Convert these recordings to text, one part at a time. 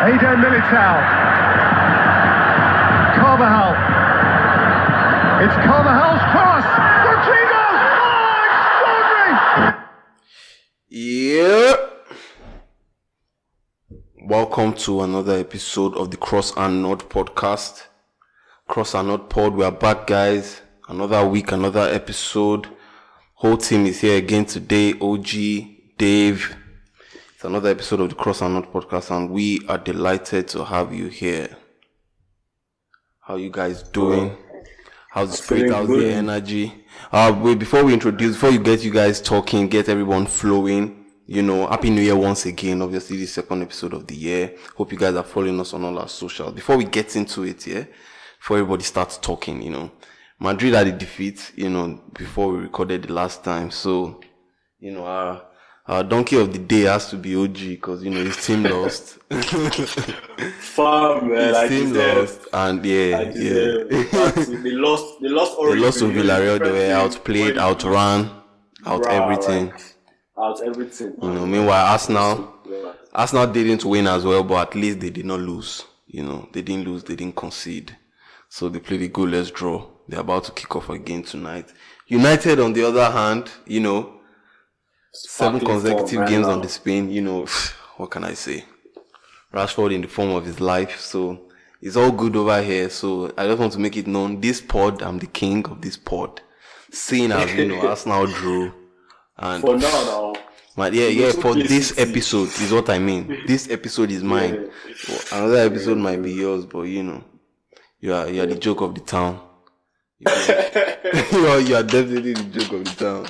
Eder Militao. Carvajal. It's Carvajal's cross. Rodrigo! Oh, extraordinary! Yeah. Welcome to another episode of the CrossAndNod podcast. CrossAndNod pod, we are back, guys. Another week, another episode. Whole team is here again today. OG, Dave. It's another episode of the CrossAndNod podcast, and we are delighted to have you here. How you guys doing? How's the spirit? How's the energy? Wait, before you get you guys talking, get everyone flowing. You know, Happy New Year once again. Obviously, the second episode of the year. Hope you guys are following us on all our socials. Before we get into it, before everybody starts talking, you know, Madrid had a defeat, you know, before we recorded the last time. So, you know, our donkey of the day has to be OG because, you know, his team lost. Far, man. His team lost, and They lost. They lost to Villarreal. They were outplayed, outran, everything. Out everything. You know, meanwhile, Arsenal didn't win as well, but at least they did not lose. You know, they didn't lose, they didn't concede. So they played a goalless draw. They're about to kick off again tonight. United, on the other hand, you know, 7 consecutive games on the spin. You know, what can I say? Rashford in the form of his life. So it's all good over here. So I just want to make it known. This pod, I'm the king of this pod. Seeing as, you know, Arsenal drew. And for now. But for this episode is what I mean. This episode is mine. Well, another episode might be yours, but you know, you are the joke of the town. You are definitely the joke of the town.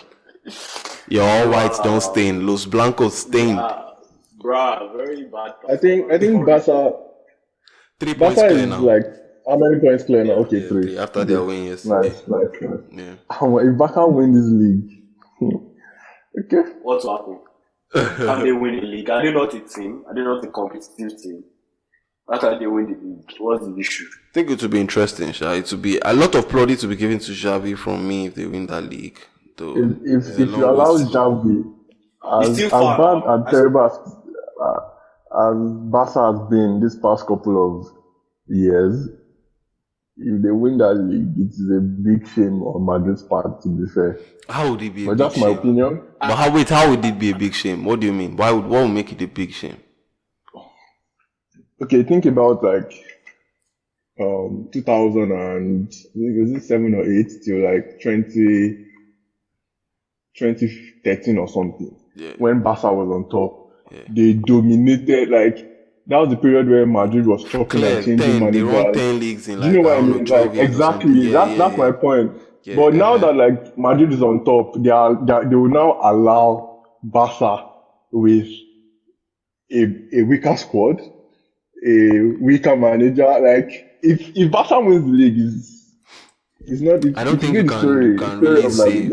Your all whites don't stain. Los Blancos stained. Bruh, very bad. I think Barca 3 points clear now. Like how many points clear now? Okay, 3. After their win yesterday. Nice. Yeah. If Barca win this league, okay. What will happen? Can they win the league? Are they not a team? Are they not a competitive team? After they win the league, what's the issue? I think it will be interesting, Sha. It will be a lot of plaudits to be given to Xavi from me if they win that league. Though, if you allow Xavi, as bad and terrible as Barca has been this past couple of years, if they win that league, it is a big shame on Madrid's part, to be fair. How would it be a but big that's shame? my opinion. But how would it be a big shame? What do you mean? What would make it a big shame? Okay, think about like 2000 and was it 7 or 8 till like 2013 or something. Yeah. When Barca was on top, Yeah. they dominated. Like that was the period where Madrid was talking and changing They run managers. 10 leagues in Do you know what I mean? 12 Like years or exactly. something. That's my point. Yeah, but now that like Madrid is on top, they will now allow Barca with a weaker squad, a weaker manager. Like if Barca wins the league, it's not. I don't think you can really say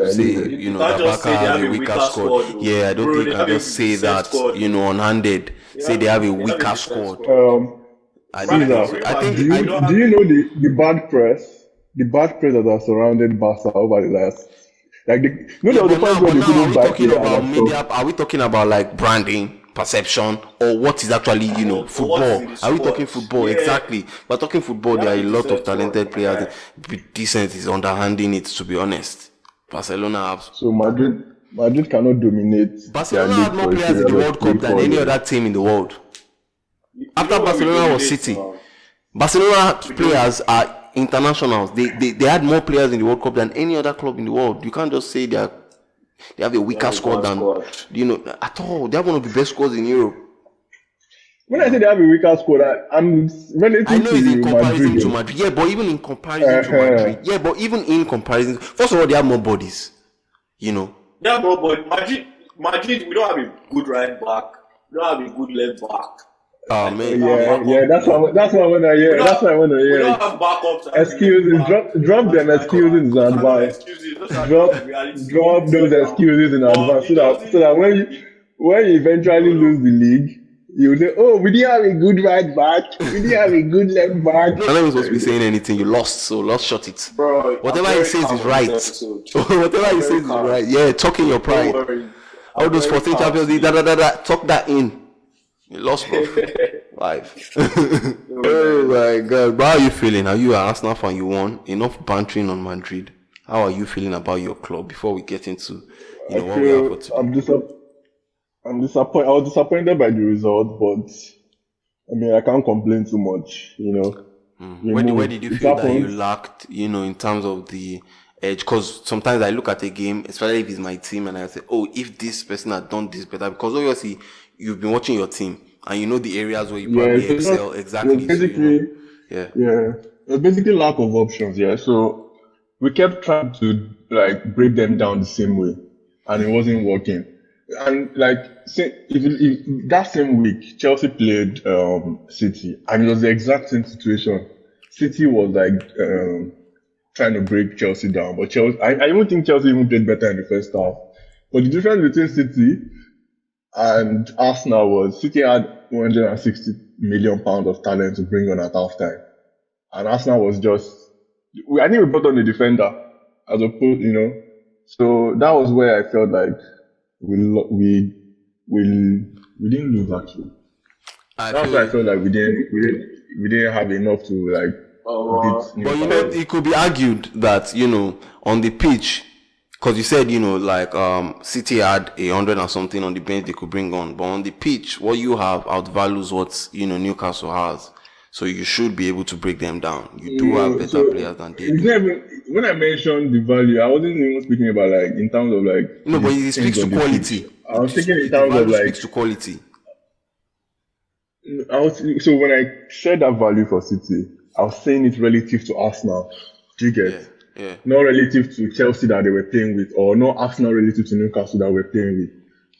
you know that Barca has a weaker squad. Yeah, I don't think you can just say that you know unhanded. Say they have a weaker squad. I think do you know the bad press? The bad press that has surrounded Barca over the last, like there was a point where they couldn't buy players. Are we talking about like branding, perception, or what is actually football? Are we talking football? Yeah. Exactly. We're talking football. There are a lot of talented players. Decent is underhanding it, to be honest. Barcelona have. So Madrid cannot dominate. Barcelona had more players in the World Cup than any other team in the world. After Barcelona was City, Barcelona players are internationals. They had more players in the World Cup than any other club in the world. You can't just say they have a weaker squad than at all. They have one of the best squads in Europe. When I say they have a weaker squad, I'm relative I know it's in comparison Madrid. to Madrid. Yeah, but even in comparison to Madrid. Yeah, but even in comparison, first of all, they have more bodies. You know. They have more bodies. Madrid, we don't have a good right back. We don't have a good left back. Oh man. Yeah. That's what I want to hear. That's what I want to hear. We don't have backups. Excuses. Drop them excuses in advance. Drop those excuses in advance so that when you eventually lose the league, you say, "Oh, we didn't have a good right back. We didn't have a good left back." I'm not even supposed to be saying anything. You lost, so lost shot it. Bro, whatever he says is right. Whatever he says is right. Yeah, talk in your pride. All those 14 Champions League, talk that in. You lost, bro. Live. Oh my God! But how are you feeling? Are you an Arsenal fan? You won. Enough bantering on Madrid. How are you feeling about your club before we get into I what we have for feel today? I'm disappointed. I was disappointed by the result, but I mean, I can't complain too much. Where did you It feel that you happens. lacked, in terms of the edge? Because sometimes I look at a game, especially if it's my team, and I say, oh, if this person had done this better, because obviously you've been watching your team and you know the areas where you Yeah, probably so excel it was exactly. So basically yeah, yeah, it was basically lack of options. Yeah, so we kept trying to like break them down the same way, and it wasn't working. And like, if that same week, Chelsea played City, and it was the exact same situation. City was like trying to break Chelsea down, but I even think Chelsea even played better in the first half. But the difference between City and Arsenal was City had 160 million pounds of talent to bring on at halftime, and Arsenal was just. I think we brought on a defender as opposed, So that was where I felt like we lo- we didn't lose actually. I That's why I feel. felt like we didn't have enough to like beat But Newcastle. it could be argued that on the pitch, because you said like City had 100 and something on the bench they could bring on, but on the pitch, what you have outvalues what Newcastle has, so you should be able to break them down. You do have So better players than they it's do. never when I mentioned the value, I wasn't even speaking about like in terms of like No, but the it things speaks to on the pitch. quality. I was thinking in The terms of value like speaks to quality. so when I said that value for City, I was saying it relative to Arsenal. Do you Yeah, get? yeah. Not relative to Chelsea that they were playing with, or not Arsenal relative to Newcastle that we're playing with.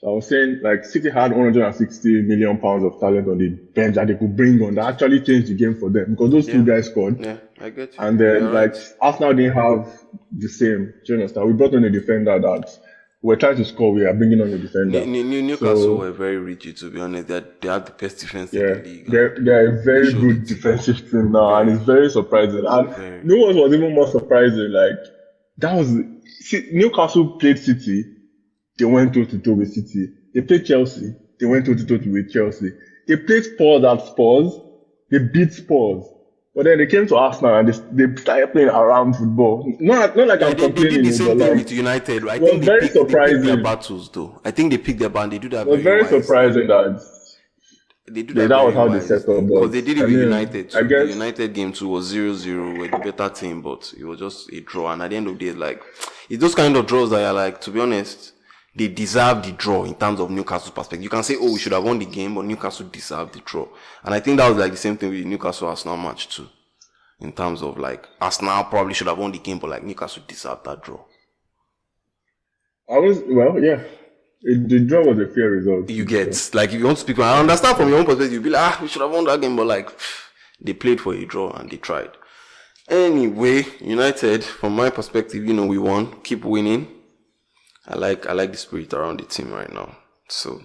So I was saying like City had 160 million pounds of talent on the bench that they could bring on that actually changed the game for them because those two Yeah, guys scored. yeah, I get you. And then You're like right. Arsenal didn't have the same. Do you understand? We brought on a defender that we're trying to score. We are bringing on a defender. Newcastle were So very rigid, to be honest. They have the best defense in the yeah, league, and they're a they very showed good it. defensive team now, and Very, it's very surprising. And very. you know what was even more surprising? Like that was Newcastle played City, they went toe to toe with City. They played Chelsea, they went toe to toe with Chelsea. They played Spurs at Spurs, they beat Spurs. But then they came to Arsenal and they started playing around football. Not like Yeah, I'm they did the complaining, but same thing like with United. I it was think very they pick their surprising. battles though. I think they pick their band. They do that It was very very wisely. surprising that They do that that was very how they set wisely up. because But they did it I with mean, United I too. The guess United game too was 0-0 with the better team, but it was just a draw. And at the end of the day, like it's those kind of draws that are like, to be honest, they deserve the draw in terms of Newcastle's perspective. You can say, oh, we should have won the game, but Newcastle deserved the draw. And I think that was like the same thing with the Newcastle Arsenal match too. In terms of like Arsenal probably should have won the game, but like Newcastle deserved that draw. yeah. The draw was a fair result. You get like if you want to speak, I understand from your own perspective. You'll be like, we should have won that game, but like they played for a draw and they tried. Anyway, United, from my perspective, we won. Keep winning. I like the spirit around the team right now, so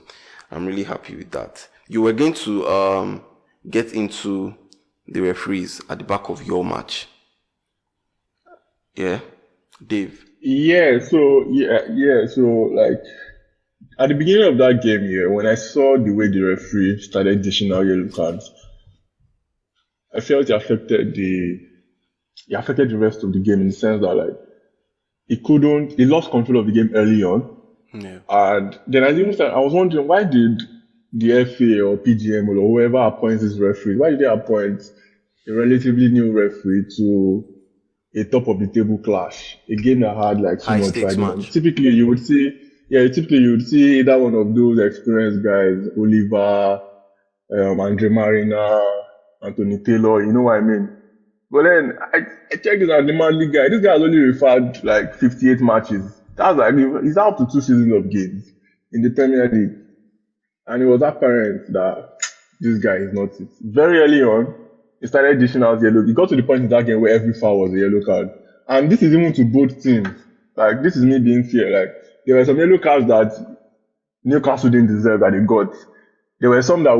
I'm really happy with that. You were going to get into the referees at the back of your match, yeah, Dave. So like at the beginning of that game here, when I saw the way the referee started dishing out yellow cards, I felt it affected the rest of the game in the sense that like he lost control of the game early on. Yeah. And then I was wondering why did the FA or PGM or whoever appoints this referee, why did they appoint a relatively new referee to a top of the table clash, a game that had like so High much stakes riding on it? match. Typically you would see either one of those experienced guys, Oliver, Andre Marina, Anthony Taylor, you know what I mean? But then I checked this Andre Marina guy. This guy has only referred like 58 matches. That's like he's out to 2 seasons of games in the Premier League. And it was apparent that this guy is not it. Very early on, he started dishing out yellow. It got to the point in that game where every foul was a yellow card. And this is even to both teams. Like, this is me being fair. Like, there were some yellow cards that Newcastle didn't deserve that they got. There were some that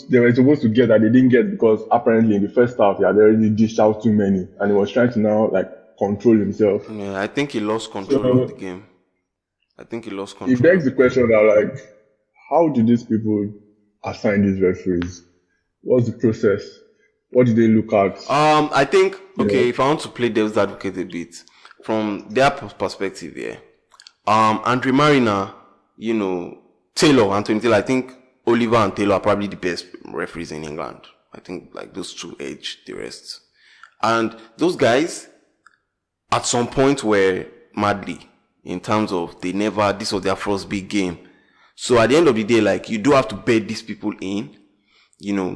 they were supposed to get that they didn't get because apparently in the first half he had already dished out too many and he was trying to now like control himself. Yeah, I think he lost control of the game. It begs the question that like, how did these people assign these referees? What's the process? What did they look at? I think, okay, if I want to play devil's advocate a bit, from their perspective, yeah. Andre Marina, Anthony Taylor, I think Oliver and Taylor are probably the best referees in England. I think like those two edge the rest. And those guys, at some point, were madly in terms of this was their first big game. So at the end of the day, like, you do have to bet these people in,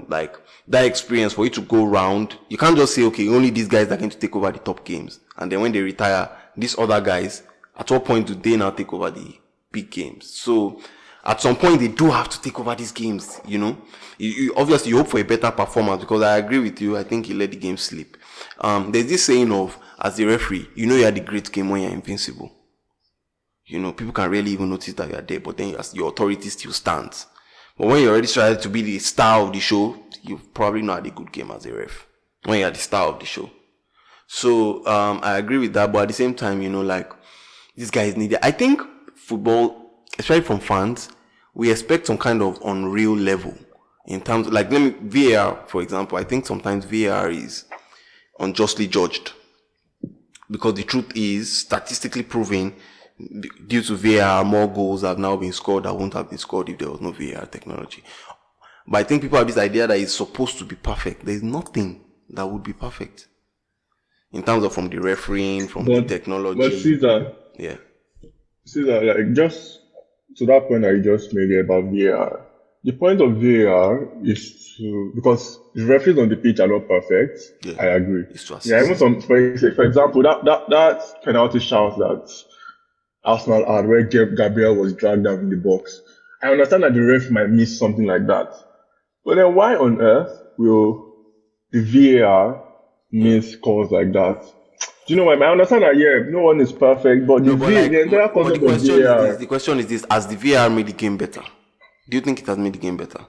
like that experience for you to go round. You can't just say, okay, only these guys are going to take over the top games. And then when they retire, these other guys, at what point do they now take over the big games? So at some point, they do have to take over these games, You obviously, you hope for a better performance, because I agree with you. I think he let the game slip. There's this saying of, as a referee, you had the great game when you're invincible. People can really even notice that you're there, but then your authority still stands. But when you're already trying to be the star of the show, you've probably not had a good game as a ref. When you're the star of the show. So, I agree with that, but at the same time, like, these guys need it. I think football, especially from fans, we expect some kind of unreal level in terms of, like, VAR, for example. I think sometimes VAR is unjustly judged, because the truth is, statistically proven, due to VAR, more goals have now been scored that wouldn't have been scored if there was no VAR technology. But I think people have this idea that it's supposed to be perfect. There's nothing that would be perfect in terms of from the refereeing, from the technology. But Caesar, like, just to that point that you just made about VAR, the point of VAR is because the referees on the pitch are not perfect. Yeah, I agree. Even for example, that penalty shout that Arsenal had where Gabriel was dragged down in the box. I understand that the ref might miss something like that. But then why on earth will the VAR miss calls like that? Do you know what I understand that, no one is perfect, but the entire concept of VAR... The question is this, has the VAR made the game better? Do you think it has made the game better?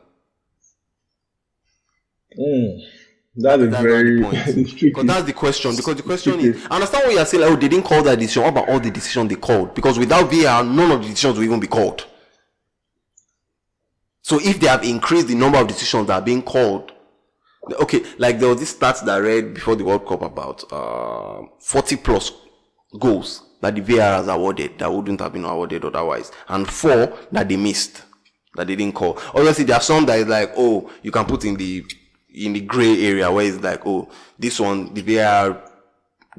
That's very because that's the question. Because the question is, I understand what you're saying. Like, they didn't call that decision. What about all the decisions they called? Because without VAR, none of the decisions will even be called. So if they have increased the number of decisions that are being called, okay, like there was this stats that I read before the World Cup about 40 plus goals that the VAR has awarded that wouldn't have been awarded otherwise, and 4 that they missed, that they didn't call. Obviously, there are some that is like, oh, you can put in the gray area where it's like, oh, this one, the VAR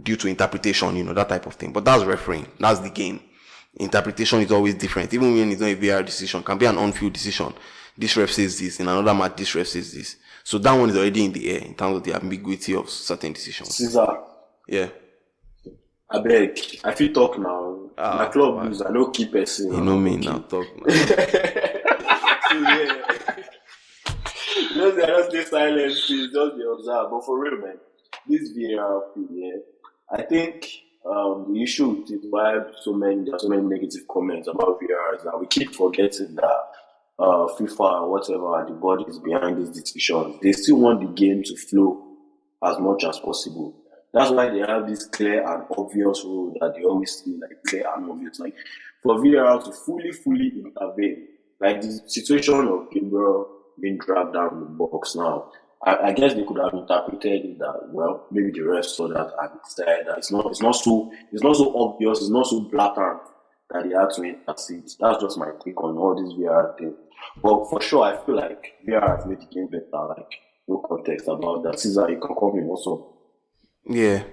due to interpretation, that type of thing. But that's refereeing. That's the game. Interpretation is always different. Even when it's not a VAR decision, it can be an on-field decision. This ref says this, in another match, this ref says this. So that one is already in the air in terms of the ambiguity of certain decisions. Caesar. Yeah. I beg. I feel talk now. My club news, I know keep person. You know me now, talk now. Yeah. Just stay silent, please. Just be observed. But for real, man, this VAR thing, I think the issue is why there are so many negative comments about VAR is that we keep forgetting that FIFA and whatever are the bodies behind these decisions. They still want the game to flow as much as possible. That's why they have this clear and obvious rule that they always see, like clear and obvious. Like for VAR to fully intervene, like the situation of Gabriel being dragged down the box now. I guess they could have interpreted it that, well, maybe the rest saw that and said that it's not so obvious, it's not so blatant that they had to intercede. That's just my take on all this VR thing. But for sure, I feel like VR has made the game better. Like no context about that. Caesar, you can come in also. Yeah.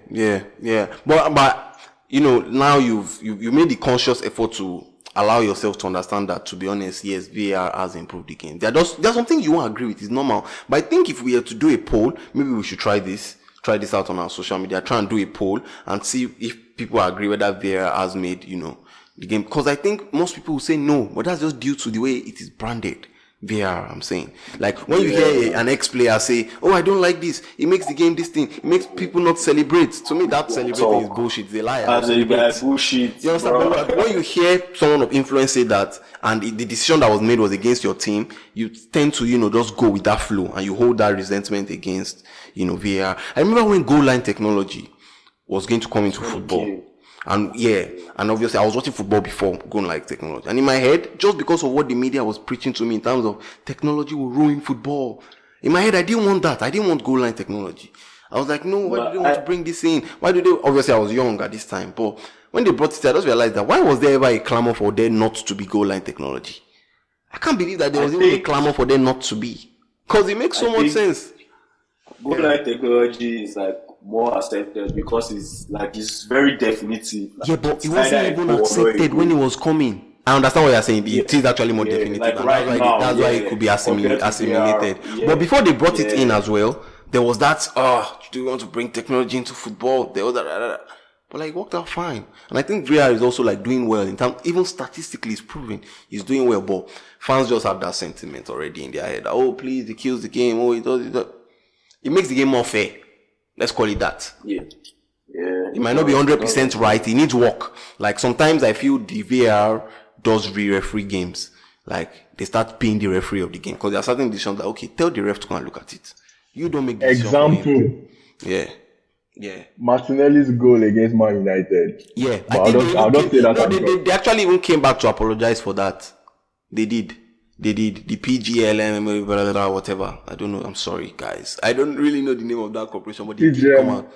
But now you've made the conscious effort to allow yourself to understand that, to be honest, yes, VAR has improved the game. There's something you won't agree with, it's normal. But I think if we were to do a poll, maybe we should try this out on our social media, try and do a poll and see if people agree whether VAR has made, the game. Because I think most people will say no, but that's just due to the way it is branded. VAR, I'm saying. Like when you hear an ex-player say, oh, I don't like this, it makes the game this thing, it makes people not celebrate. To me, that celebrating is bullshit. It's a lie. Bullshit. You understand? But when you hear someone of influence say that, and the decision that was made was against your team, you tend to, just go with that flow, and you hold that resentment against, VAR. I remember when goal line technology was going to come into football. And obviously I was watching football before going like technology. And in my head, just because of what the media was preaching to me in terms of technology will ruin football, In my head, I didn't want that. I didn't want goal line technology. I was like, no, why do they want to bring this in? Why do they? Obviously, I was young at this time, but when they brought it, I just realized that why was there ever a clamor for there not to be goal line technology? I can't believe that there was even a clamor for there not to be, because it makes so much sense. Goal line technology is like more accepted because it's very definitive. Yeah, but it wasn't even accepted when it was coming. I understand what you're saying. It is actually more definitive, like and right that's why it could be assimilated. But before they brought it in as well, there was that, do you want to bring technology into football? There was that. But like, it worked out fine. And I think VR is also like doing well in terms, even statistically, it's proven he's doing well. But fans just have that sentiment already in their head. Oh, please, it kills the game. Oh, it does. It makes the game more fair. Let's call it that. Yeah. It might not be 100% right. It needs work. Like sometimes I feel the VR does referee games. Like they start paying the referee of the game because there are certain decisions that okay, tell the ref to go and look at it. You don't make decisions. Example. Yeah. Martinelli's goal against Man United. Yeah, I'll just say that. They actually even came back to apologize for that. They did. The PGLM, whatever. I don't know. I'm sorry, guys. I don't really know the name of that corporation, but they did come out.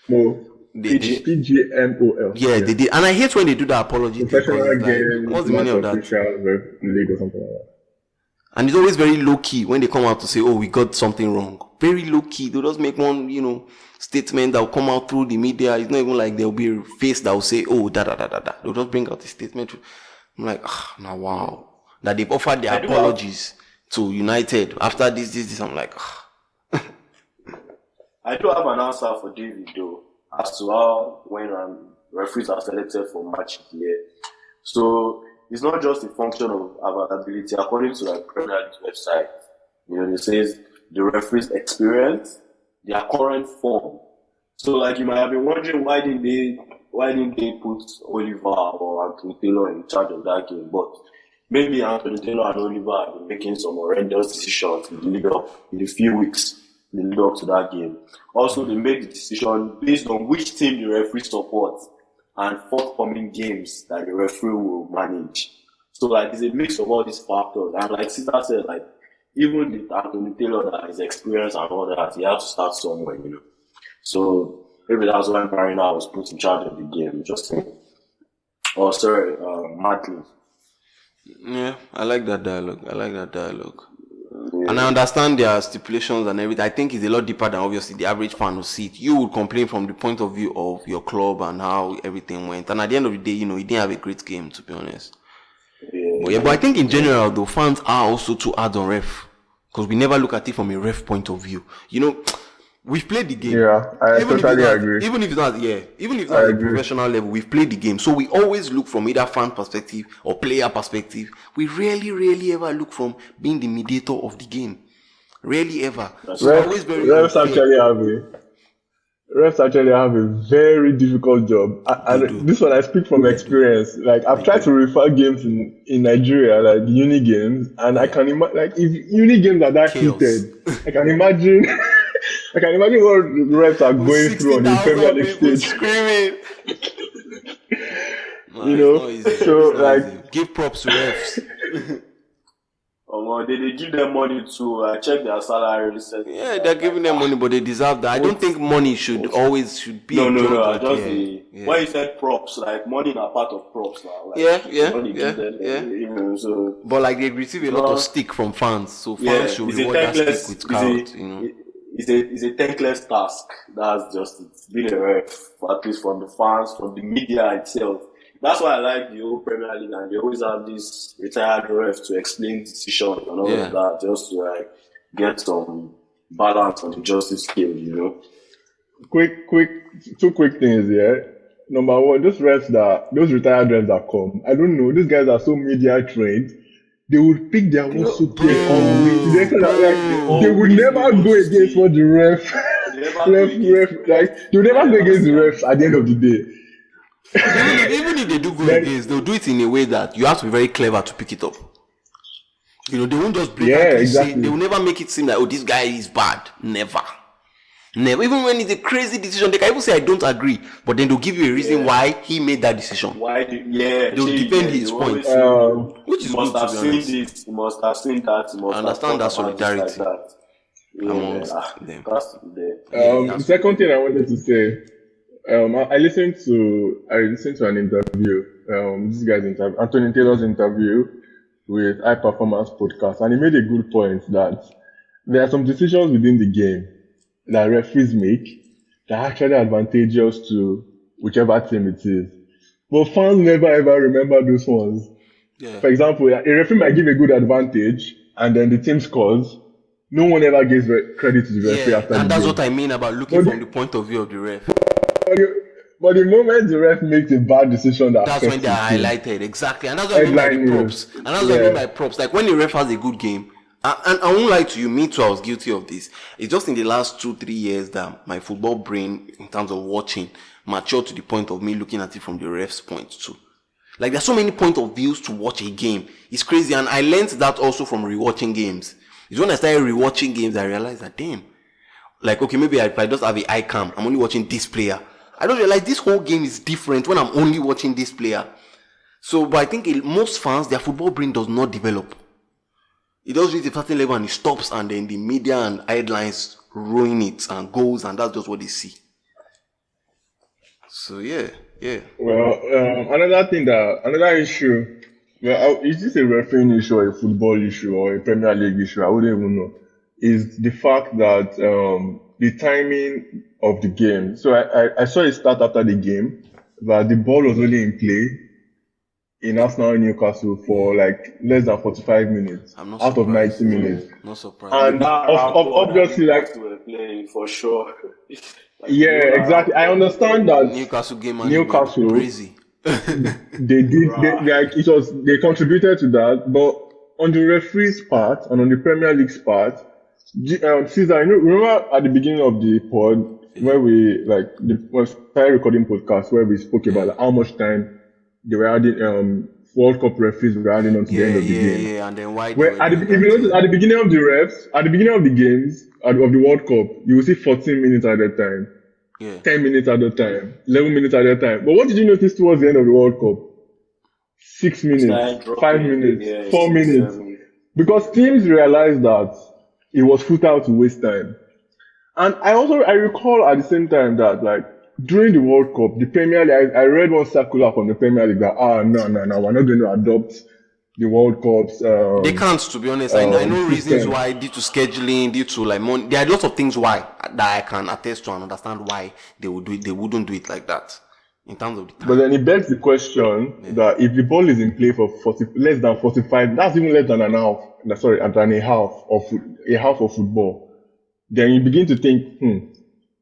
No. PGMOL. Yeah, they did. And I hate when they do that apology. Professional game. What's the meaning of that? League or something like that. And it's always very low key when they come out to say, oh, we got something wrong. Very low key. They'll just make one, statement that will come out through the media. It's not even like there'll be a face that will say, oh, da. They'll just bring out a statement. I'm like, now wow. That they've offered their apologies to United after this. I'm like, I do have an answer for David though, as to how when referees are selected for matches here. So it's not just a function of availability. According to like Premier League website, it says the referee's experience, their current form. So like you might have been wondering why didn't they put Oliver or Anthony Taylor in charge of that game, but maybe Anthony Taylor and Oliver have been making some horrendous decisions in the lead up, in a few weeks in the lead up to that game. Also, they made the decision based on which team the referee supports and forthcoming games that the referee will manage. So, like, it's a mix of all these factors. And like Caesar said, like, even the Anthony Taylor that is experienced and all that, he has to start somewhere, So, maybe that's why Marina was put in charge of the game, just saying. Madly. Yeah, I like that dialogue. Yeah. And I understand their stipulations and everything. I think it's a lot deeper than obviously the average fan will see it. You would complain from the point of view of your club and how everything went. And at the end of the day, you didn't have a great game, to be honest. But I think in general, though, fans are also too hard on ref. Because we never look at it from a ref point of view. We've played the game. Yeah, I totally agree. Even if it's not at a professional level, we've played the game. So we always look from either fan perspective or player perspective. We rarely ever look from being the mediator of the game. Rarely ever. So always very refs actually have a very difficult job. And this one I speak from experience. Like I've tried to refer games in Nigeria, like uni games, and I can imagine like if uni games are that heated, I can imagine what refs are going through on the Premier League stage. Screaming. So like give props to refs. They give them money to check their salary. Yeah, they're giving them money, but they deserve that. I don't think money should be. No. When you said props, like money is a part of props now. So, but like they receive a lot of stick from fans, so fans should reward that stick with cards. It's a thankless task. That's just it's been a ref, at least from the fans, from the media itself. That's why I like the whole Premier League, and they always have this retired ref to explain decisions and all of that, just to like get some balance on the justice scale, Two quick things here. Number one, those retired refs that come, I don't know, these guys are so media trained. They would pick their own suit and they would never go against what the ref. They would never go against the refs at the end of the day. Even if they do go against, they'll do it in a way that you have to be very clever to pick it up. They won't just blatantly say, they will never make it seem like, this guy is bad. Never. Even when it's a crazy decision, they can even say, I don't agree. But then they'll give you a reason why he made that decision. They'll defend his point. Which is must have seen this, you must have seen that. I understand that solidarity. Yeah, man. amongst them. Has to be there. The second thing I wanted to say, I listened to an interview, this guy's interview, Anthony Taylor's interview with High Performance Podcast, and he made a good point that there are some decisions within the game that referees make that are actually advantageous to whichever team it is. But fans never ever remember those ones. Yeah. For example, a referee might give a good advantage and then the team scores. No one ever gives credit to the referee after And the that's game. what I mean about looking from the point of view of the ref. But the moment the ref makes a bad decision That's when they are highlighted, exactly. And that's what I mean by the props. And that's what I mean by props. Like when the ref has a good game, and I won't lie to you, me too, I was guilty of this. It's just in the last 2-3 years that my football brain, in terms of watching, matured to the point of me looking at it from the ref's point too. Like there's so many point of views to watch a game. It's crazy. And I learned that also from rewatching games. It's when I started rewatching games I realized that, damn, like, okay, maybe if I just have an eye cam, I'm only watching this player. I don't realize this whole game is different when I'm only watching this player. So, but I think most fans, their football brain does not develop. It does reach a certain level and it stops, and then the media and headlines ruin it and goes, and that's just what they see. So, yeah. Well, another issue, well, is this a refereeing issue or a football issue or a Premier League issue? I wouldn't even know. Is the fact that the timing of the game. So I saw it start after the game that the ball was only in play in Arsenal Newcastle for like less than 45 minutes out of 90 minutes. Not surprised. And obviously, like, were playing for sure. exactly. I understand that Newcastle game crazy. They contributed to that, but on the referee's part and on the Premier League's part, Caesar, remember at the beginning of the pod where we started recording podcast where we spoke about how much time they were adding World Cup referees were adding on to the end of the game. Yeah, and then why? If you notice at the beginning of the refs, at the beginning of the games of the World Cup, you will see 14 minutes at a time, 10 minutes at a time, 11 minutes at a time. But what did you notice towards the end of the World Cup? 6 minutes, 5 minutes, 4 minutes, because teams realized that it was futile to waste time. And I recall at the same time that like during the World Cup, the Premier League, I read one circular from the Premier League that no, we're not going to adopt the World Cups. They can't, to be honest. I know reasons why, due to scheduling, due to like money. There are lots of things why that I can attest to and understand why they would do it. They wouldn't do it like that in terms of the time. But then it begs the question that if the ball is in play for less than 45, that's even less than a half of football. Then you begin to think,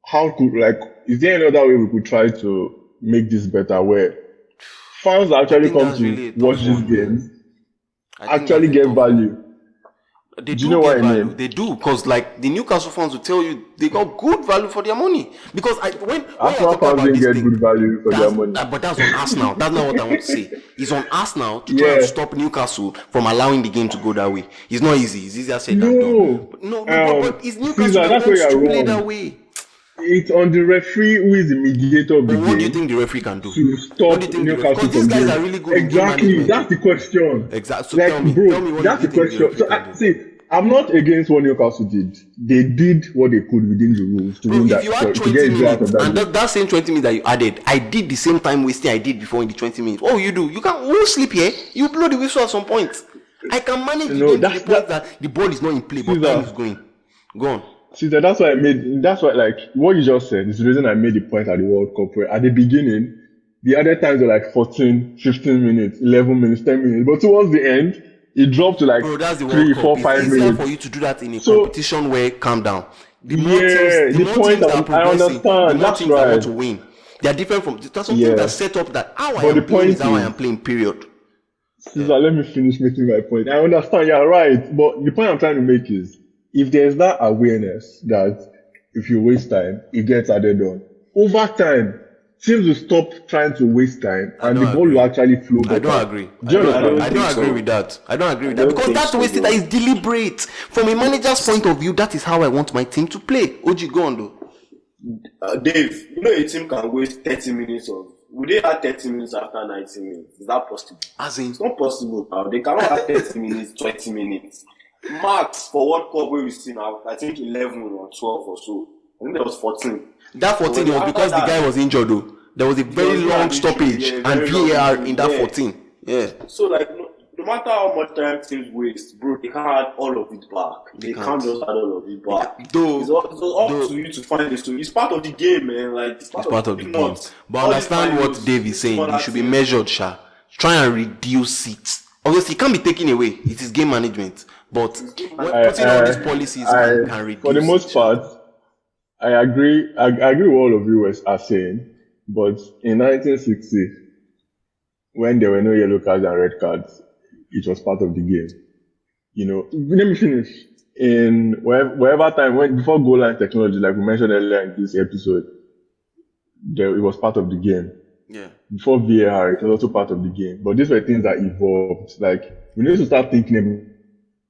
how could, like, is there any other way we could try to make this better where fans actually come to watch these games, actually get value? Do you know what I mean? They do, because like the Newcastle fans will tell you they got good value for their money. Because when Arsenal fans didn't get good value for their money. But that's on us now. That's not what I want to say. It's on us now to try and stop Newcastle from allowing the game to go that way. It's not easy. It's easier said than done. But it's Newcastle that wants to play that way. It's on the referee who is the mediator of the game. What do you think the referee can do? To stop Newcastle. Because these guys are really good. Exactly. That's the question. Exactly. So like, tell me what that's the question. So I'm not against what Newcastle did. They did what they could within the rules to win that. If you add 20 minutes, and that same 20 minutes that you added, I did the same time wasting I did before in the 20 minutes. What will you do? You won't sleep here. You blow the whistle at some point. I can manage the game to the point that the ball is not in play, but time is going. Go on. See, that's why like what you just said is the reason I made the point at the World Cup where at the beginning, the other times were like 14, 15 minutes, 11 minutes, 10 minutes. But towards the end, it dropped to like 3, 4, 5 minutes. It's easier for you to do that in a competition where calm down. The more point teams are progressing, the more teams that want to win. They are different from there's something that's set up that how I am playing is how I am playing, period. Caesar, let me finish making my point. I understand, you're right, but the point I'm trying to make is if there's that awareness that if you waste time, it gets added on. Over time, teams will stop trying to waste time and the ball will actually flow better. I don't agree. I don't agree with that. I don't agree with that because that wasting that is deliberate. From a manager's point of view, that is how I want my team to play. Oji, go on though. Dave, you know a team can waste 30 minutes of. Would they add 30 minutes after 90 minutes? Is that possible? As in, it's not possible. They cannot add 30 minutes, 20 minutes. Max for World Cup where we see now, I think 11 or 12 or so. I think there was 14. That 14 was because the guy was injured though. There was a very long stoppage and VAR in that 14. Yeah. So like no matter how much time teams waste, bro, they can't add all of it back. They can't just add all of it back. It's up to you to find this. It's part of the game, man. Like it's part of the game. But understand what Dave is saying. It should be measured, Sha. Try and reduce it. Obviously, it can't be taken away. It is game management. But putting all these policies can reduce. For the most part, I agree. I agree with all of you are saying. But in 1960, when there were no yellow cards and red cards, it was part of the game. You know, let me finish. In wherever time, before goal line technology, like we mentioned earlier in this episode, it was part of the game. Yeah. Before VAR, it was also part of the game. But these were things that evolved. Like, we need to start thinking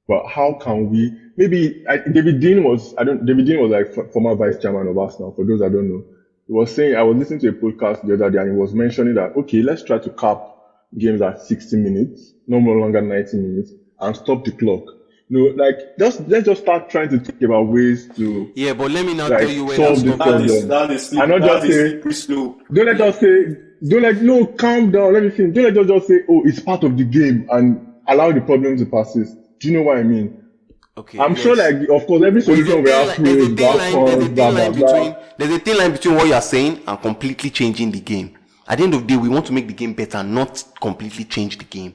about how can we, David Dean was like former vice chairman of Arsenal, for those that don't know. He was saying, I was listening to a podcast the other day and he was mentioning that, okay, let's try to cap games at 60 minutes, no more longer 90 minutes, and stop the clock. You know, like, let's just start trying to think about ways to. Yeah, but let me now tell you where solve the problem. No, calm down, let me finish. Don't let us just say, oh, it's part of the game and allow the problem to persist. Do you know what I mean? Okay. I'm sure, like, of course, every solution we have there's a thin line between what you are saying and completely changing the game. At the end of the day, we want to make the game better, not completely change the game.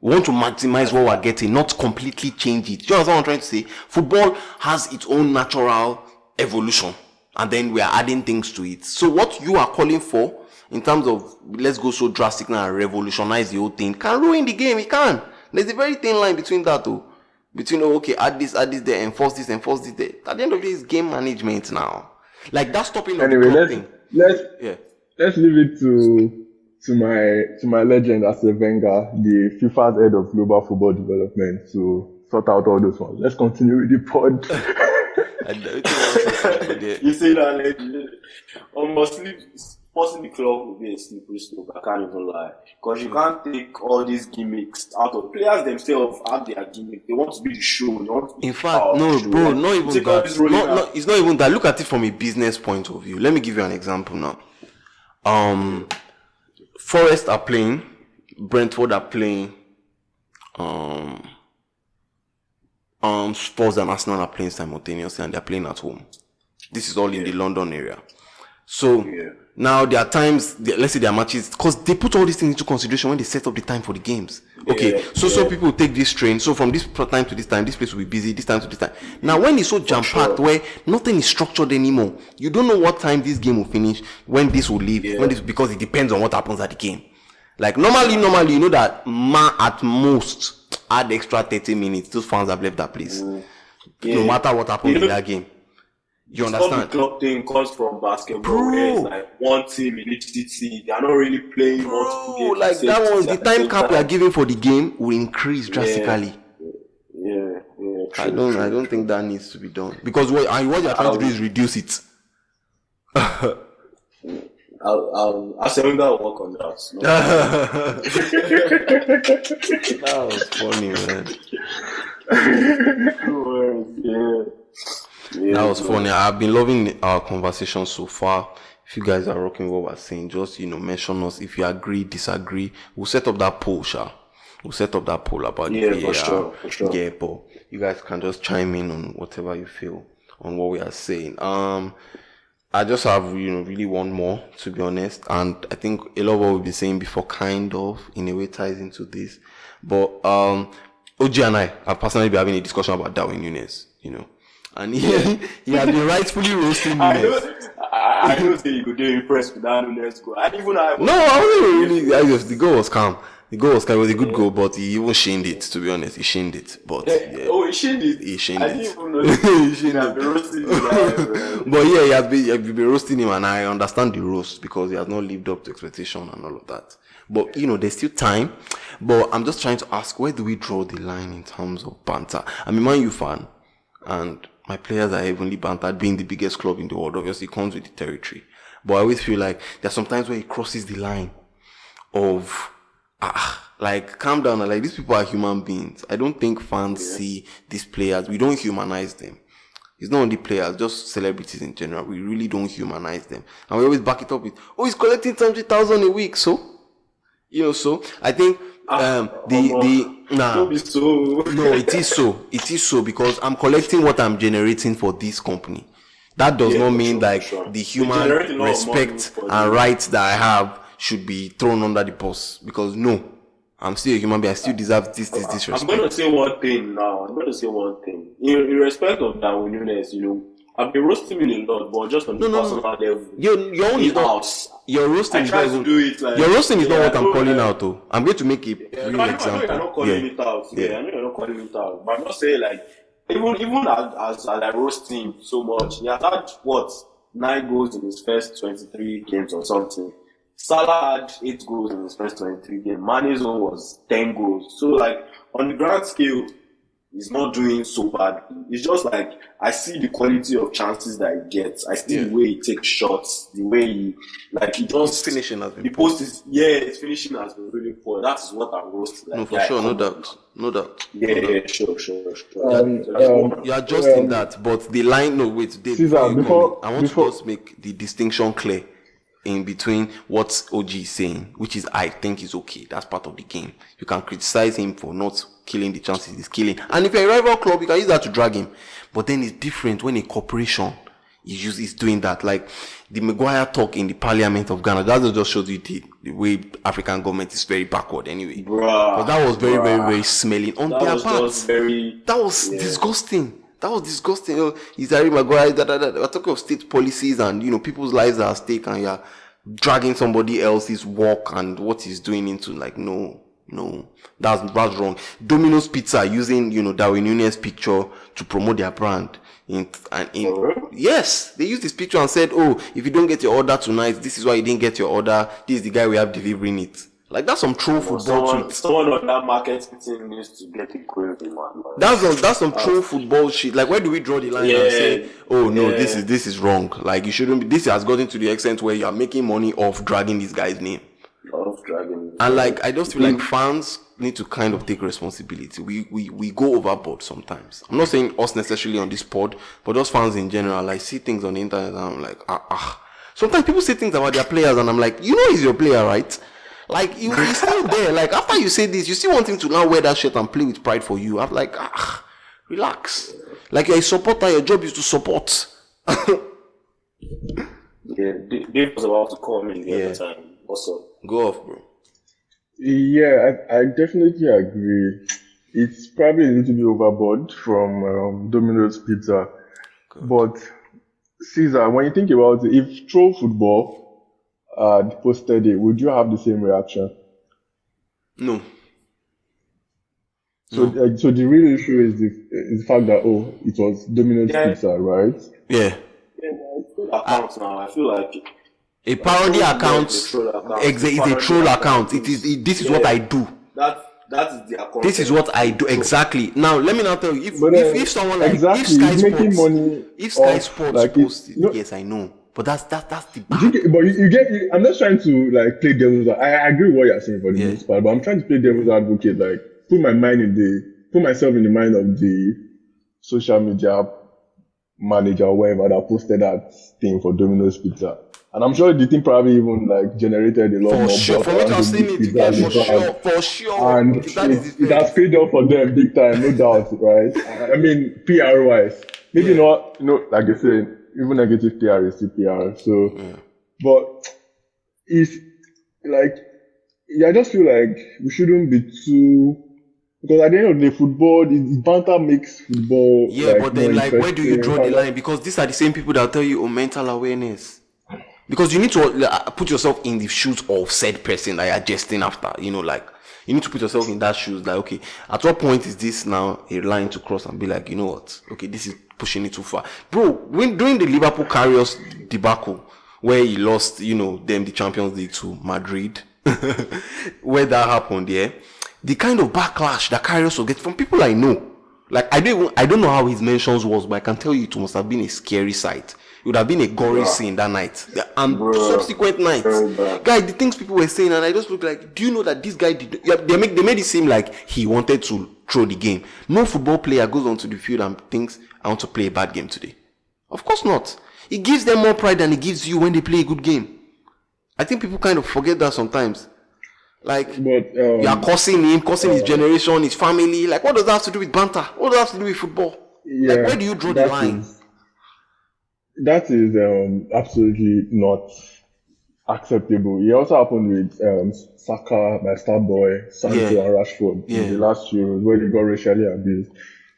We want to maximize what we're getting, not completely change it. Do you understand what I'm trying to say? Football has its own natural evolution, and then we are adding things to it. So what you are calling for, in terms of let's go so drastic now and revolutionize the whole thing, can ruin the game. It can. There's a very thin line between that, though. Between, add this there, enforce this there. At the end of the day, it's game management now. Like that stopping of the clock thing. Let's leave it to my legend Arsene Wenger, the FIFA's head of global football development, to sort out all those ones. Let's continue with the pod. You say that legend. Almost forcing the clock will be a slippery slope. I can't even lie, because you can't take all these gimmicks out of players themselves. Have their gimmick. They want to be the show. In fact, no, bro, not even that. It's not even that. Look at it from a business point of view. Let me give you an example now. Forest are playing, Brentford are playing, Spurs and Arsenal are playing simultaneously, and they're playing at home. This is all in the London area. So now there are times, let's say there are matches, because they put all these things into consideration when they set up the time for the games. Okay, so people take this train. So from this time to this time, this place will be busy. This time to this time. Now when it's so jam packed, where nothing is structured anymore, you don't know what time this game will finish, when this will leave, because it depends on what happens at the game. Like normally, you know that at most add extra 30 minutes. Those fans have left that place, no matter what happens in that game. You understand? The club thing comes from basketball, where it's like one team in each city. They are not really playing multiple games. Like that one, the time cap we are giving for the game will increase drastically. I don't think that needs to be done, because what you are trying to do is reduce it. I'll say we're gonna work on that. That was funny, man. That was funny. I've been loving our conversation so far. If you guys are rocking what we're saying, just mention us. If you agree, disagree, we'll set up that poll, Sha. We'll set up that poll about the for sure. Yeah, but you guys can just chime in on whatever you feel on what we are saying. I just have really one more, to be honest, and I think a lot of what we've been saying before kind of in a way ties into this. But OG and I have personally been having a discussion about Darwin Núñez, and he has been rightfully roasting Núñez. I don't think you could be impressed with that Núñez goal. I wasn't really. The goal was calm. It was a good goal, but he even shamed it, to be honest. He shamed it. But he shamed it? He shamed it. I didn't even know he shamed it. Been roasting him. But he has been roasting him, and I understand the roast, because he has not lived up to expectation and all of that. But, there's still time. But I'm just trying to ask, where do we draw the line in terms of banter? I'm a Man U fan, and my players are heavily bantered. Being the biggest club in the world, obviously comes with the territory. But I always feel like there's sometimes where it crosses the line of Like, calm down. Like, these people are human beings. I don't think fans see these players. We don't humanize them. It's not only players, just celebrities in general. We really don't humanize them. And we always back it up with, he's collecting 20,000 a week. So, so I think, Don't be so. no, it is so. It is so because I'm collecting what I'm generating for this company. That does not mean the human respect and rights that I have should be thrown under the bus. Because no, I'm still a human being. I still deserve this respect. I'm going to say one thing now. In respect of Darwin Nunes, I've been roasting him a lot, but just on the personal level. Your own is not. Your roasting is not. Your roasting is not what I'm calling out. Though I'm going to make a real example. I know you're not calling it out. I know you're not calling it out. But I'm not saying even as I roast him so much, he has had 9 goals in his first 23 games or something. Salah had 8 goals in his first 23 games. Mane's own was 10 goals. So on the grand scale, he's not doing so bad. It's just I see the quality of chances that he gets. I see the way he takes shots, the way he just finishing has been the post is his finishing has been really poor. That is what I'm roasting. No, for sure, no doubt. Yeah, sure. You are just in that, but the line. No, wait, Dave, Caesar, I want to just make the distinction clear in between what OG is saying, which is I think is okay. That's part of the game. You can criticize him for not killing the chances he's killing, and if you're a rival club, you can use that to drag him. But then it's different when a corporation is doing that. Like the Maguire talk in the Parliament of Ghana, that just shows you the way African government is very backward anyway. But that was very, very, very smelling on their part. That was disgusting. That was disgusting. He's Harry Maguire. We're talking of state policies and people's lives are at stake, and you're dragging somebody else's work and what he's doing into no, that's wrong. Domino's Pizza using Darwin Nunes' picture to promote their brand. Yes, they used this picture and said, if you don't get your order tonight, this is why you didn't get your order. This is the guy we have delivering it. Like, that's some troll football shit. Someone on that marketing team needs to get a query, man. That's some troll football shit. Like, where do we draw the line and say, this is wrong? Like, you shouldn't be. This has gotten to the extent where you are making money off dragging this guy's name. And I just feel like fans need to kind of take responsibility. We go overboard sometimes. I'm not saying us necessarily on this pod, but those fans in general. I see things on the internet and I'm like, Sometimes people say things about their players and I'm like, he's your player, right? Like, he's still there. Like, after you say this, you still want him to now wear that shirt and play with pride for you. I'm like, relax. Like, you're a supporter, your job is to support. Dave was about to call me the other time. What's up? Go off, bro. Yeah, I definitely agree. It's probably a little bit overboard from Domino's Pizza. Good. But, Caesar, when you think about it, if troll football posted it, would you have the same reaction? No. So the real issue is the fact that it was Domino's Pizza, right? Yeah. Accounts now. I feel like a parody account is a troll account. This is what I do. That is the account. This is what I do exactly. Now let me now tell you if someone like if Sky Sports posts it, yes I know. But that's the bad. But you get. I'm not trying to play devil's. I agree with what you're saying for the most part, but I'm trying to play devil's advocate. Put myself in the mind of the social media manager or whatever that posted that thing for Domino's Pizza, and I'm sure the thing probably even generated a lot more. For sure, for what I've seen it, for sure, and it has paid off for them big time, no doubt, right? I mean, PR wise, maybe not. Like I said. Even negative PR is still PR. So, but it's I just feel like we shouldn't be too, because at the end of the day, football, banter makes football. Yeah, but then where do you draw the line? Because these are the same people that tell you mental awareness. Because you need to put yourself in the shoes of said person that you're jesting after. You need to put yourself in that shoes. Okay, at what point is this now a line to cross and be like, you know what? Okay, this is pushing it too far, bro. During the Liverpool Karius debacle, where he lost, them the Champions League to Madrid, where that happened, the kind of backlash that Karius will get from people I know, Like, I don't know how his mentions was, but I can tell you it must have been a scary sight. It would have been a gory scene that night. And subsequent nights. Guy, the things people were saying, and I just look like, do you know that this guy did... They made it seem like he wanted to throw the game. No football player goes onto the field and thinks, I want to play a bad game today. Of course not. It gives them more pride than it gives you when they play a good game. I think people kind of forget that sometimes. Like, you are cursing him, cursing his generation, his family. Like, what does that have to do with banter? What does that have to do with football? Yeah, like, where do you draw the line? That is absolutely not acceptable. It also happened with Saka, my star boy, Sancho, and Rashford in the last Euros where they got racially abused.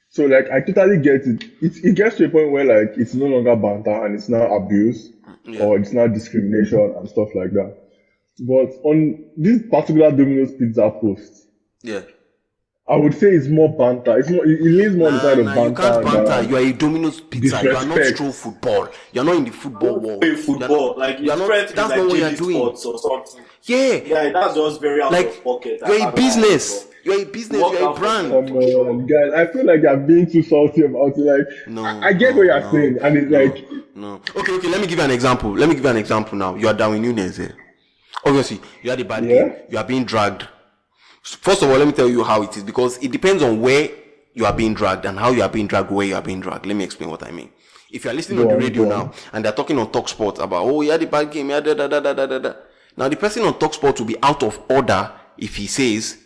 So, like, I totally get it. It gets to a point where, like, it's no longer banter and it's now abuse or it's now discrimination and stuff like that. But on this particular Domino's Pizza post, I would say it's more banter. It leans more on the side of banter. You can't banter. You are a Domino's Pizza. You are not true football. You are not in the football world. Football, like you are not. That's not what you are doing. Or something. Yeah, that's just very out of pocket. You're a business. You're a business. You're a brand. Come on, guys. I feel like you're being too salty about it. Like, I get what you're saying, and it's like, Okay. Let me give you an example. Now. You are Darwin Núñez here. Obviously, you had a bad game. You are being dragged. First of all, let me tell you how it is, because it depends on where you are being dragged and how you are being dragged, where you are being dragged. Let me explain what I mean. If you are listening on the radio now and they're talking on TalkSport about, you had a bad game, Now, the person on TalkSport will be out of order if he says,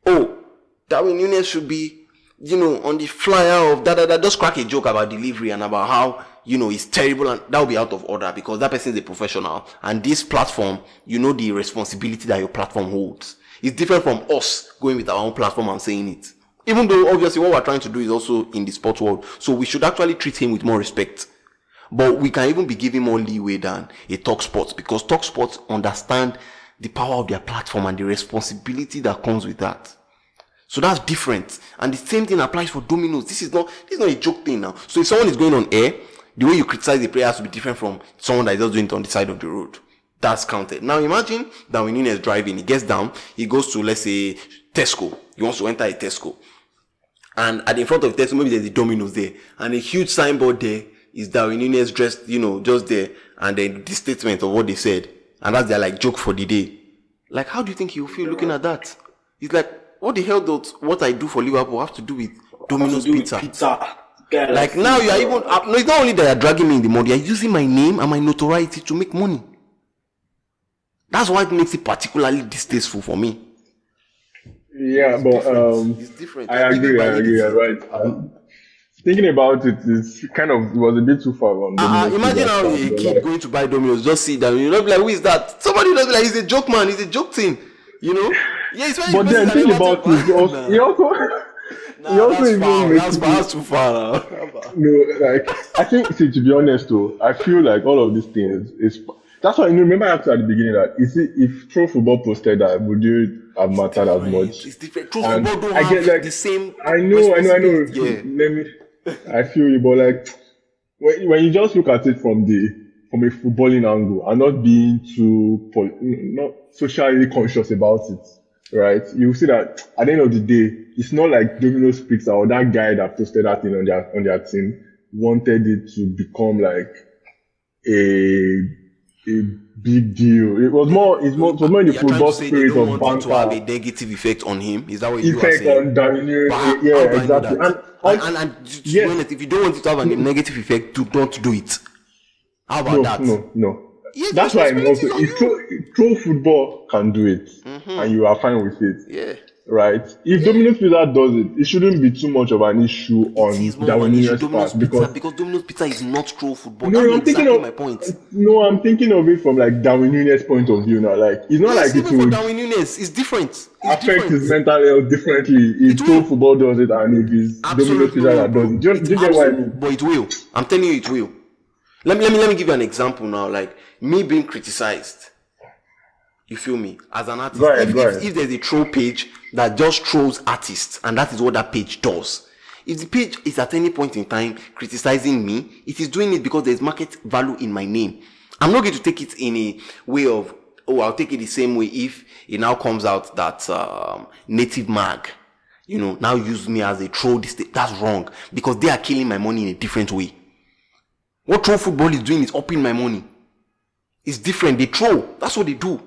Darwin Núñez should be, on the flyer of just crack a joke about delivery and about how, it's terrible, and that will be out of order because that person is a professional. And this platform, the responsibility that your platform holds. It's different from us going with our own platform and saying it. Even though, obviously, what we're trying to do is also in the sports world. So we should actually treat him with more respect. But we can even be giving more leeway than a TalkSport, because TalkSport understand the power of their platform and the responsibility that comes with that. So that's different. And the same thing applies for Domino's. This is not a joke thing now. So if someone is going on air, the way you criticize the player has to be different from someone that is just doing it on the side of the road. That's counted. Now imagine that when Núñez is driving, he gets down, he goes to, let's say, Tesco. He wants to enter a Tesco. And at the front of Tesco, maybe there's a Domino's there. And a huge signboard there is Darwin Núñez dressed, just there. And then the statement of what they said. And that's their, joke for the day. Like, how do you think he'll feel looking at that? It's like, what the hell does what I do for Liverpool have to do with Domino's Pizza? Like, now you are even... no, it's not only that you're dragging me in the mud. You're using my name and my notoriety to make money. That's why it makes it particularly distasteful for me. Yeah, but it's different. I agree, you're right. Thinking about it, it was a bit too far on Domino's. Imagine how a kid going to buy Domino's, just sit down, be like, who is that? Somebody will be like, he's a joke man, he's a joke thing, Yeah, it's very. But then think about it, he also even makes that's too far now. No, I think, to be honest though, I feel like all of these things is. That's why remember I asked at the beginning that if True Football posted that, would you have mattered as much? It's different. True Football don't have the same. I know. Yeah. I feel you, but when you just look at it from a footballing angle and not being not socially conscious about it, right? You see that at the end of the day, it's not like Domino's Pizza or that guy that posted that thing on their team wanted it to become like a big deal. It was more in the football spirit of banter. To have a negative effect on him. Is that what you are saying? Effect on Darwin. Yeah, exactly. And if you don't want it to have a negative effect, don't do it. How about that? No. Yeah, that's why I'm also pro football can do it, and you are fine with it. Yeah. Right. If Domino's Pizza does it shoouldn't be too much of an issue on Darwin Núñez's part because Domino's Pizza is not true football. That's exactly my point. No, I'm thinking of it from Darwin Núñez's point of view now. It's not like it will. Darwin Núñez, it's different. Affect his mental health differently if pro football does it and if it's Domino's Pizza that does it. Do you get what I mean? But it will. I'm telling you, it will. Let me give you an example now. Me being criticized. You feel me? As an artist, if there's a troll page that just trolls artists, and that is what that page does. If the page is at any point in time criticizing me, it is doing it because there's market value in my name. I'm not going to take it in a way of, I'll take it the same way if it now comes out that Native Mag now use me as a troll. That's wrong, because they are killing my money in a different way. What troll football is doing is upping my money. It's different. They troll. That's what they do.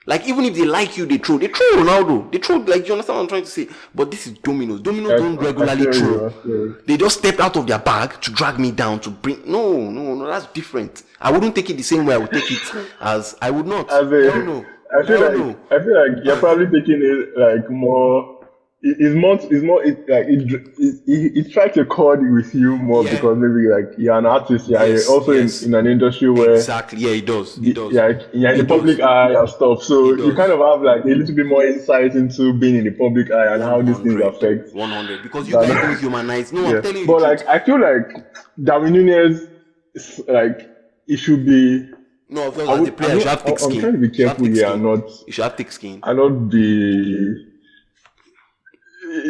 Like, even if they like you, they troll. They troll Ronaldo. They troll, like, you understand what I'm trying to say? But this is Domino's. Domino's don't regularly troll. They just stepped out of their bag to drag me down to bring. No, that's different. I wouldn't take it the same way I would take it as I would not. I feel like you're probably taking it like more. It strikes a chord with you more because maybe like you're an artist, you're also in an industry where exactly, it does. You're in the public eye and stuff, so you kind of have like a little bit more insight into being in the public eye and how these things affect. 100, because you guys don't humanize. No, I'm telling you. But like, I feel like Darwin Nunez, like, it should be. No, of course, as a player, you should have thick skin. I'm trying to be careful here and not. You should have thick skin. And not be.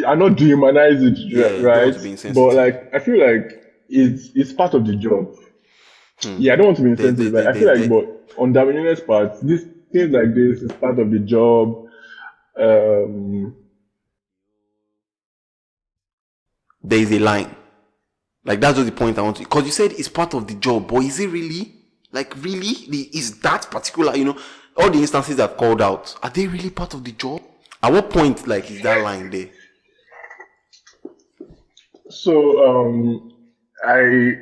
I not dehumanize it, right? But like, I feel like it's part of the job. Yeah, I don't want to be insensitive. I feel like, but on Darwin Nunez's part, things like this is part of the job. There is a line. Like, that's just the point I want to. Because you said it's part of the job, but is it really? Like, really? Is that particular? All the instances I've called out, are they really part of the job? At what point, like, is that line there? So, I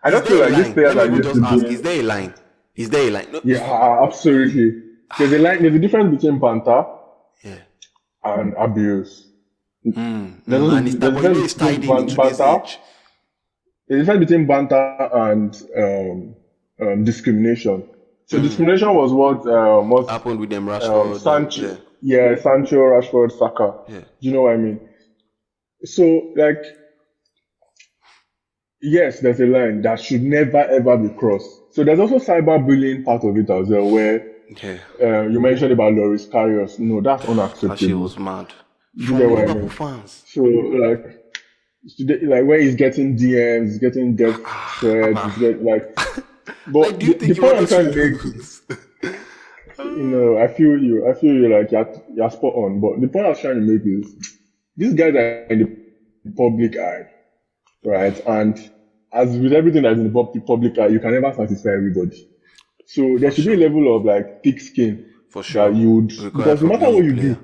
don't feel like this player that used to be. Is there a line? Is there a line? No. Yeah, absolutely. There's a line. There's a difference between banter and abuse. And it's tied in today's age. There's a difference between banter and discrimination. So discrimination was what happened with them Rashford, Sancho, Sancho, Rashford, Saka. Yeah. Do you know what I mean? So, like, yes, there's a line that should never ever be crossed. So there's also cyberbullying part of it as well, where you mentioned about Loris Karius. No, that's unacceptable. She was mad. You know what I mean? Fans. So, like where he's getting DMs, he's getting death threats, he's getting like. But like, the point I'm trying to make, I feel you. Like you're spot on. But the point I was trying to make is, these guys are in the public eye, right? And as with everything that's in the public eye, you can never satisfy everybody. So there should be a level of like thick skin for sure that you would, because no matter what you do.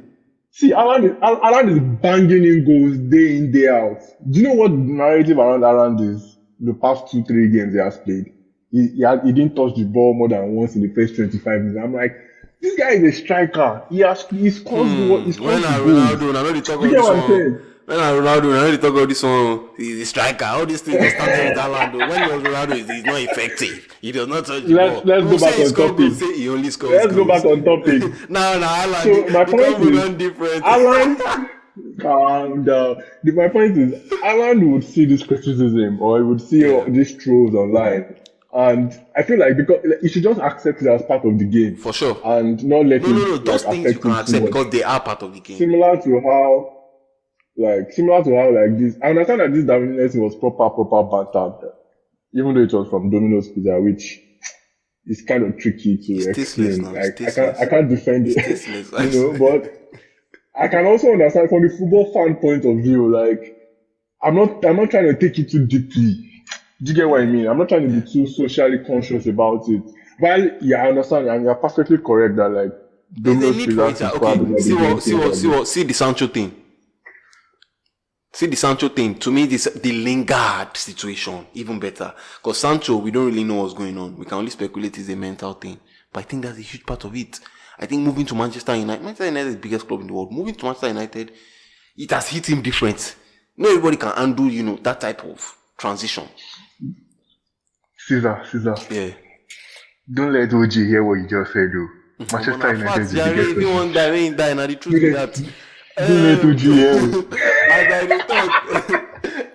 See, Alan is banging in goals day in, day out. Do you know what the narrative around Alan is? The past 2-3 games he has played. He didn't touch the ball more than once in the first 25 minutes. I'm like, this guy is a striker. He's caused what he's caused. Ronaldo, I know they talk about this one. When Ronaldo, I know they talk about this one. He's a striker. All these things are starting with Alan. When he was Ronaldo, he's not effective. He does not touch the ball. Let's go back on topic. He only scores. Let's go back on topic. No, Alan. So my point is, different. Alan, calm down. My point is, Alan would see this criticism, or he would see all these trolls online. And I feel like because you should just accept it as part of the game. For sure. And not let it. No. Those things you can accept because they are part of the game. Similar to how like this. I understand that this Darwin Nunez was proper banter, even though it was from Domino's Pizza, which is kind of tricky to explain. Like I can't defend it, but I can also understand from the football fan point of view. Like I'm not trying to take it too deeply. Do you get what I mean? I'm not trying to be too socially conscious about it. While I understand, and you're perfectly correct that like Domino's Pizza. Okay, see the Sancho thing. See the Sancho thing. To me, the Lingard situation even better. Because Sancho, we don't really know what's going on. We can only speculate it's a mental thing. But I think that's a huge part of it. I think moving to Manchester United is the biggest club in the world. Moving to Manchester United, it has hit him different. Not everybody can undo, that type of transition. Caesar. Yeah. Don't let OG hear what you just said, though. Manchester United is the biggest. If you want die, when you die, now the truth is that. Don't let OG hear. As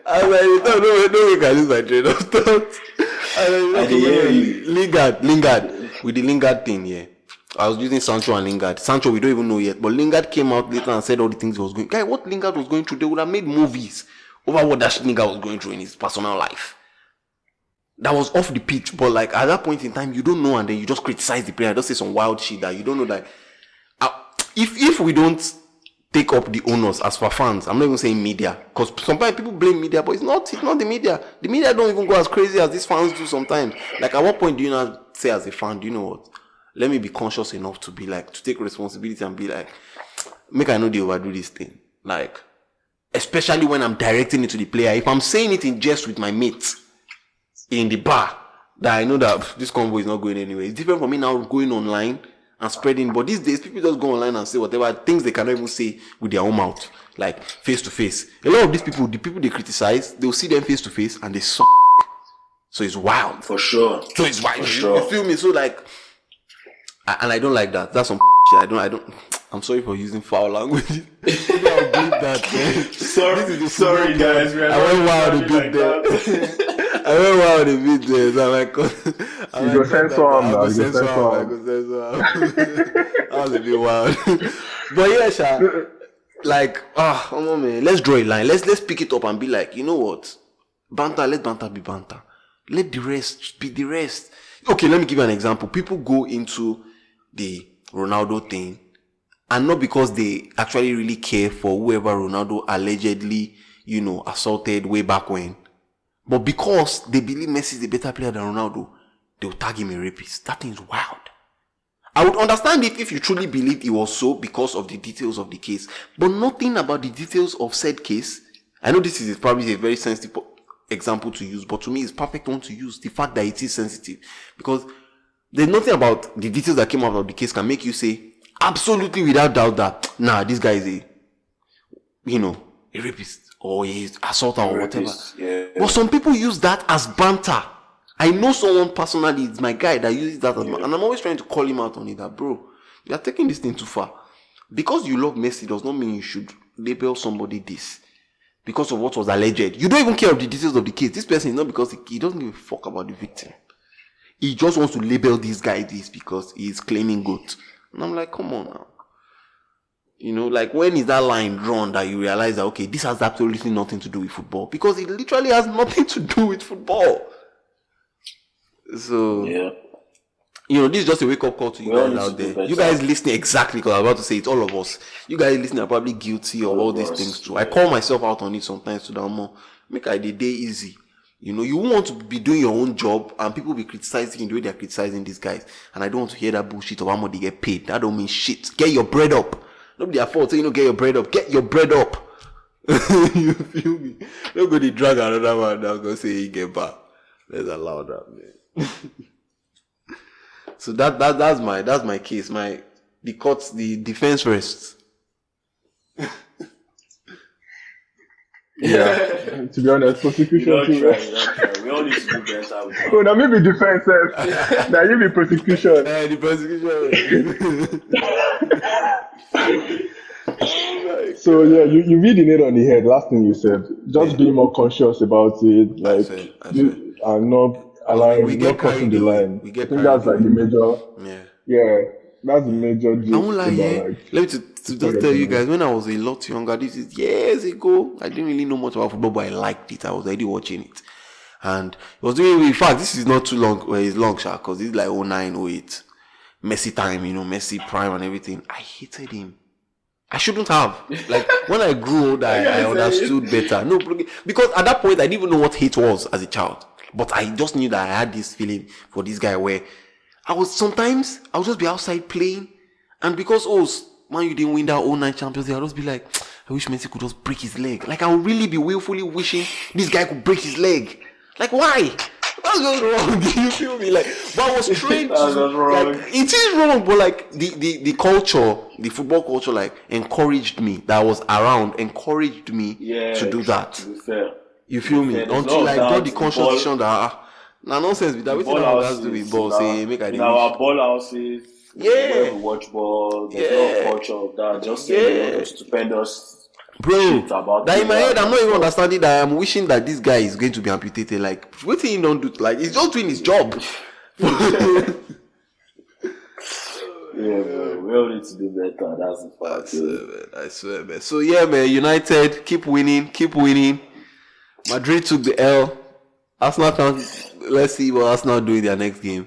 I thought, no we can lose my train of thought. Lingard, with the Lingard thing, yeah. I was using Sancho and Lingard. Sancho, we don't even know yet, but Lingard came out later and said all the things he was going. Guy, what Lingard was going through, they would have made movies over what that Lingard was going through in his personal life. That was off the pitch, but like at that point in time, you don't know, and then you just criticize the player, just say some wild shit that you don't know that. If we don't take up the onus as for fans. I'm not even saying media, because sometimes people blame media, but it's not the media. The media don't even go as crazy as these fans do sometimes. Like, at what point do you not say as a fan, do you know what? Let me be conscious enough to be like, to take responsibility and be like, make I know they overdo this thing. Like, especially when I'm directing it to the player. If I'm saying it in jest with my mates in the bar, that I know that this convo is not going anywhere. It's different from me now going online and spreading. But these days, people just go online and say whatever things they cannot even say with their own mouth, like face to face. A lot of these people, the people they criticize, they'll see them face to face and they suck. So it's wild. For sure. So it's wild. Sure. You feel me? So like, and I don't like that. That's some shit. I don't. I'm sorry for using foul language. Maybe I'll bleep that. Sorry guys. I went wild a bit there. I went wild a bit there. So You go censor him now. I go censor him. I was a bit wild. But yeah, Sha, like, man, let's draw a line. Let's pick it up and be like, you know what? Banter, let banter be banter. Let the rest be the rest. Okay, let me give you an example. People go into the Ronaldo thing, and not because they actually really care for whoever Ronaldo allegedly, assaulted way back when, but because they believe Messi is a better player than Ronaldo, they'll tag him a rapist. That thing's wild. I would understand if you truly believed it was so because of the details of the case, but nothing about the details of said case. I know this is probably a very sensitive example to use, but to me it's perfect one to use. The fact that it is sensitive, because there's nothing about the details that came out of the case can make you say absolutely without doubt that this guy is a rapist or a assaulter or whatever. Yeah. But some people use that as banter. I know someone personally, it's my guy, that uses that as banter, and I'm always trying to call him out on it, that bro, you are taking this thing too far. Because you love Messi does not mean you should label somebody this because of what was alleged. You don't even care of the details of the case. This person is not, because he doesn't give a fuck about the victim. He just wants to label this guy this because he is claiming goat. And I'm like, come on now. Like, when is that line drawn that you realize that, okay, this has absolutely nothing to do with football? Because it literally has nothing to do with football. So, yeah. This is just a wake-up call to you guys out there. You guys listening, exactly, because I was about to say, it's all of us. You guys listening are probably guilty of all these things too. I call myself out on it sometimes to that more. Make the day easy. You want to be doing your own job and people be criticizing the way they're criticizing these guys. And I don't want to hear that bullshit of how much they get paid. That don't mean shit. Get your bread up. Not their fault. Say, get your bread up. Get your bread up. You feel me? Don't go to drag another man now. Go say he get back. Let's allow that, man. So that's my case. The defense rests. Yeah, to be honest, prosecution too. Try. We all need to do better. Oh, now maybe defense. Now you be prosecution. The prosecution. So yeah, you read the nail on the head. Last thing you said, just be more conscious about it, like, I said. And not allowing, not crossing the line. I think that's like the major. Yeah, that's the major. I won't lie, let me to just tell you guys, when I was a lot younger, this is years ago, I didn't really know much about football, but I liked it. I was already watching it. And it was doing, in fact, this is not too long, it's long, because it's like 09, 08. Messi time, Messi prime and everything. I hated him. I shouldn't have. Like, when I grew older, I understood better. No, because at that point, I didn't even know what hate was as a child. But I just knew that I had this feeling for this guy where I would just be outside playing, and because man, you didn't win that 09 Champions League, I'll just be like, I wish Messi could just break his leg. Like, I would really be willfully wishing this guy could break his leg. Like, why? What's going wrong? Do you feel me? Like, but I was trained like, it is wrong, but like the culture, the football culture, like, encouraged me, that I was around, encouraged me to do that. To be fair. You feel me? Until I got the conscious decision that nonsense with that. We has to be ball. Say make in our ball houses. Where we watch ball. There's no culture of that. Just say stupendous. Bro, that in my head, I'm not even understanding that I'm wishing that this guy is going to be amputated. Like, what he don't do? Like, he's just doing his job. Yeah, bro. We all need to do better. That's the fact. I swear, man. So yeah, man. United, keep winning. Madrid took the L. Arsenal can't. Let's see what Arsenal do in their next game.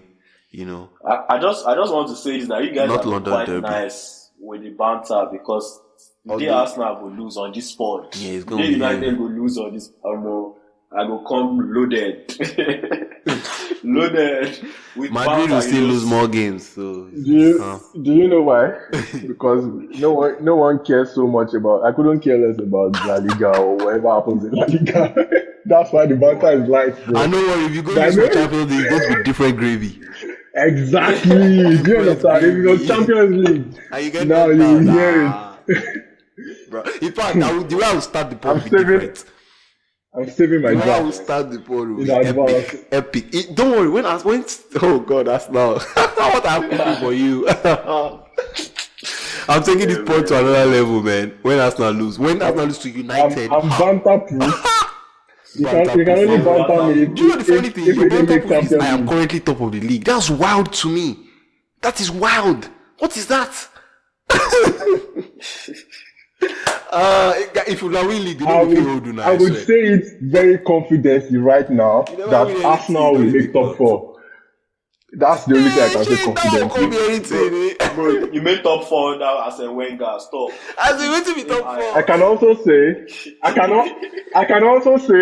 I just want to say is that you guys Not are London quite derby. nice with the banter, because The day Arsenal will lose on this spot. Yeah, it's the gonna day be United will lose on this. I know. I go come loaded. Loaded. With Madrid will still lose more games. So Do you know why? Because no one cares so much about. I couldn't care less about La Liga or whatever happens in La Liga. That's why the banter is light, bro. I know what if you go to Champions League, it's going to be different gravy. Exactly. Do you understand? If you go Champions League, And you get now you will hear it. Bro, in fact, the way I will start the pod will be saving- different. I'm saving my The way I will draft. start the pod will In be advance. epic. Don't worry, when oh God, that's now. What I'm cooking for you. I'm taking this pod to another level, man. When Arsenal lose to United. I'm banter proof. You can only banter me. Do you know the funny thing? If Your we don't banter make proof is Champions I am League. currently top of the league. That's wild to me. That is wild. What is that? If you now win league, I would say it very confidently right now that win Arsenal will anything, make top 4. That's the only thing I can say confidently. Bro, you made top 4 now as a Wenger. Stop. As we went to be top 4. I can also say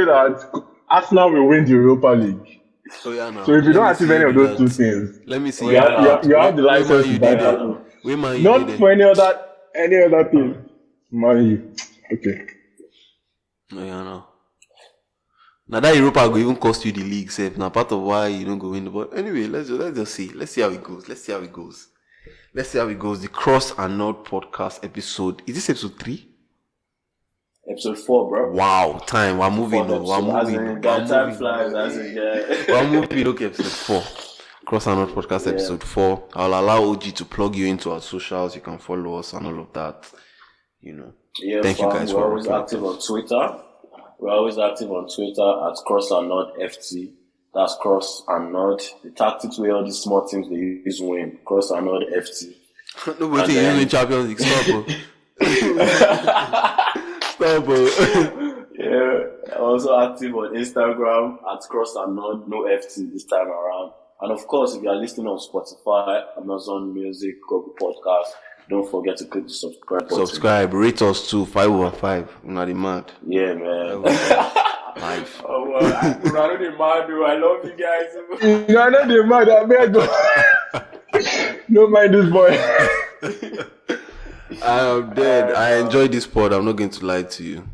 that Arsenal will win the Europa League. So yeah, no. So if you don't achieve any of those two things, let me see. you have the license to buy that. Not for any other thing. Man, okay. No, yeah, no. Now that Europa will even cost you the league, safe. Now part of why you don't go in. But anyway, let's just see. Let's see how it goes. The Cross and Nod podcast episode. Is this episode 3? Episode 4, bro. Wow, time. We're moving. Time flies. We're moving. Okay, episode 4. Cross and Nod podcast episode 4. I'll allow OG to plug you into our socials. You can follow us and all of that. You know. Yeah, thank you guys we're for always active on Twitter. We're always active on Twitter at CrossAndNod FT. That's Cross and Nod. The tactics where all these small teams they use win. CrossAndNod FT. No, wait, you win Champions League. Stop, bro. Stop, bro. Yeah, also active on Instagram at CrossAndNod, no FT this time around. And of course, if you are listening on Spotify, Amazon Music, Google Podcast, don't forget to click the subscribe button. Subscribe, rate us too, 5 over 5. I'm not mad. Yeah, man. 5. Oh, well, I don't need mad, dude. I love you guys. No, not the mad. I beg. Don't mind this boy. I am dead. I enjoyed this pod. I'm not going to lie to you.